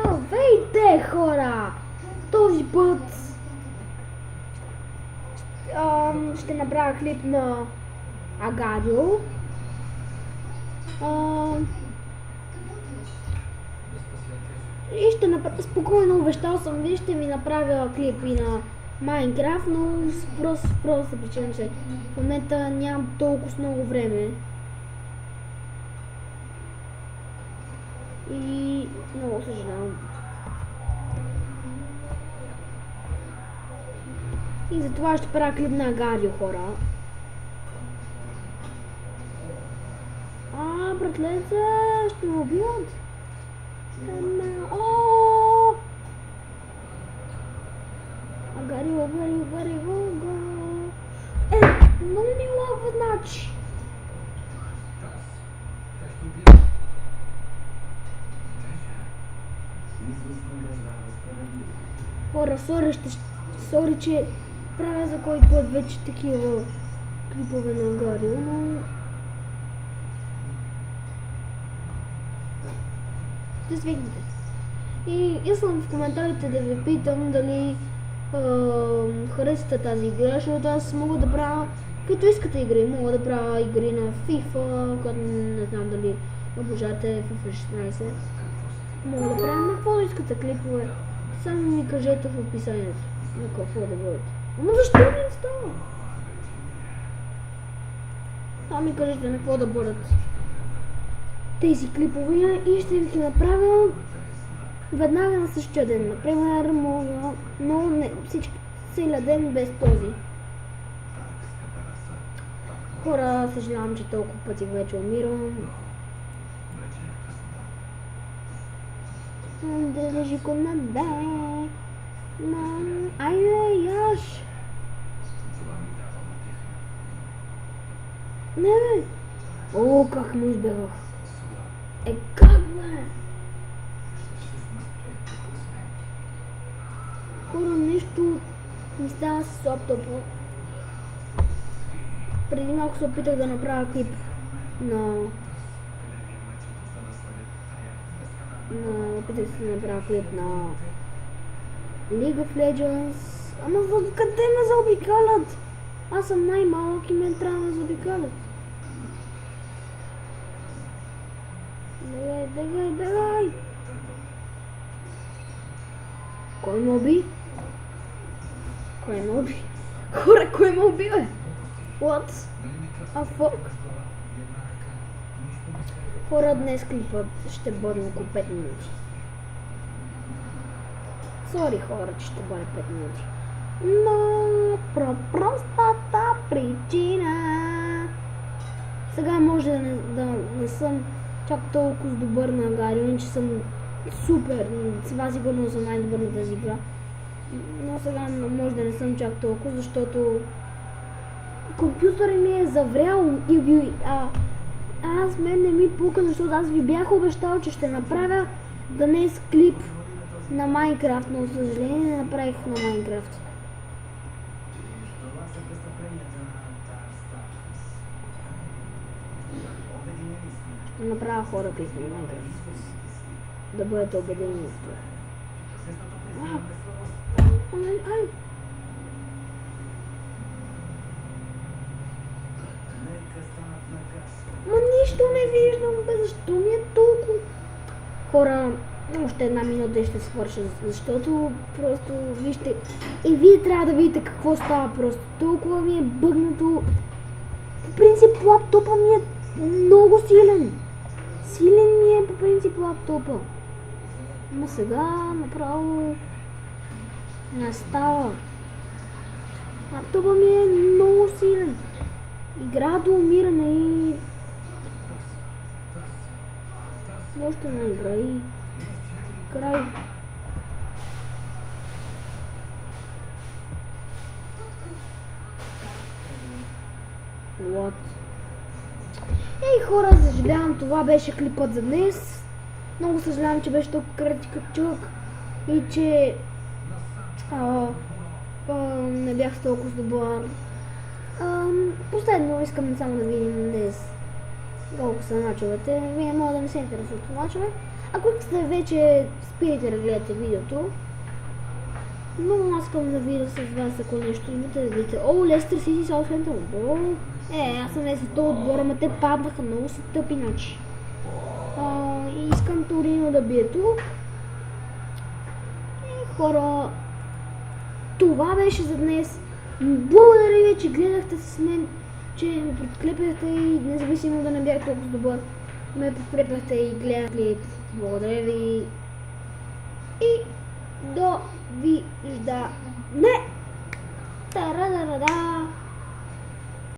Здравейте, хора! Този път ще направя клип на Агарио. И ще направя спокойно, обещал съм ви, ще ви направя клип и на Майнкрафт, но просто причина, че в момента нямам толкова много време. И много съжалявам. И затова ще правя клип на Агарио, хора. Братлеца, ще ме убиват. Агарио. Много ми лагва, значи. Хора, сори, че правя за кой път вече такива клипове на Агарио, но... ще свикнете. И искам в коментарите да ви питам дали харесате тази игра, защото аз мога да правя като искате игри. Мога да правя игри на FIFA, когато не знам дали обожавате FIFA 16. Мога да правя на какво искате клипове. Само ми кажете в описанието на какво да бъдете. Но защо не става? Само ми кажете на какво да бъдат тези клипове и ще ви ги направя веднага на същия ден. Например, мога, но не всички целият ден без този. Хора, съжалявам, че толкова пъти вече умирам. Държи го на бе. Айде, яш. Не бе. О, как му избегах. Как бе? Хора, нещо ми става с лаптопа. Преди малко се опитах да направя клип на... опитах се да направя клип на League of Legends. Ама къде ме заобикалят? Аз съм най-малък и ме трябва да заобикалят. Давай! Кой ме уби? Хора, кой ме уби, бе? What? Fuck? Хора, днес клипът ще бъде около 5 минути. Сори, хора, че ще бъде 5 минути. Но простата причина. Сега може да не съм чак толкова добър на Агарио, че съм супер. Сега сигурно съм най-добър на тази игра. Но сега може да не съм чак толкова, защото компютърът ми е заврял и аз мен не ми пука, защото аз ви бях обещал, че ще направя днес клип на Майнкрафт, но за съжаление не направих на Майнкрафт. Ще направя хора клип на Майнкрафт. Да бъдете убедени в това. Ма нищо не виждам, бе, защо ми е толкова? Хора, още една минута и ще свърша, защото просто вижте, и вие трябва да видите какво става просто. Толкова ми е бъгнато. По принцип лаптопа ми е много силен. Силен ми е по принцип лаптопа. Но сега направо не става. Лаптопа ми е много силен. Игра до умиране и... още не игра и... край. What? Ей, хора, съжалявам, това беше клипът за днес. Много съжалявам, че беше толкова кратичък и че не бях толкова добър. Последно искам само да видим днес колко са мачовете. Вие може да не се интересувате от мачове. Ако сте вече спирате да гледате видеото, но аз искам да видя с вас, ако нещо имате да видите. О, Лестър Сити Саутхемптън. Аз съм не за този отбор, ама те паднаха, много са тъпи, значи. И искам Торино да бие тук. Хора, това беше за днес. Благодаря ви, че гледахте с мен, че ме подкрепяхте и независимо да не бях толкова добър, ме подкрепяхте и гледахте. Благодаря ви и до виждане. Та-ра-да-да-да.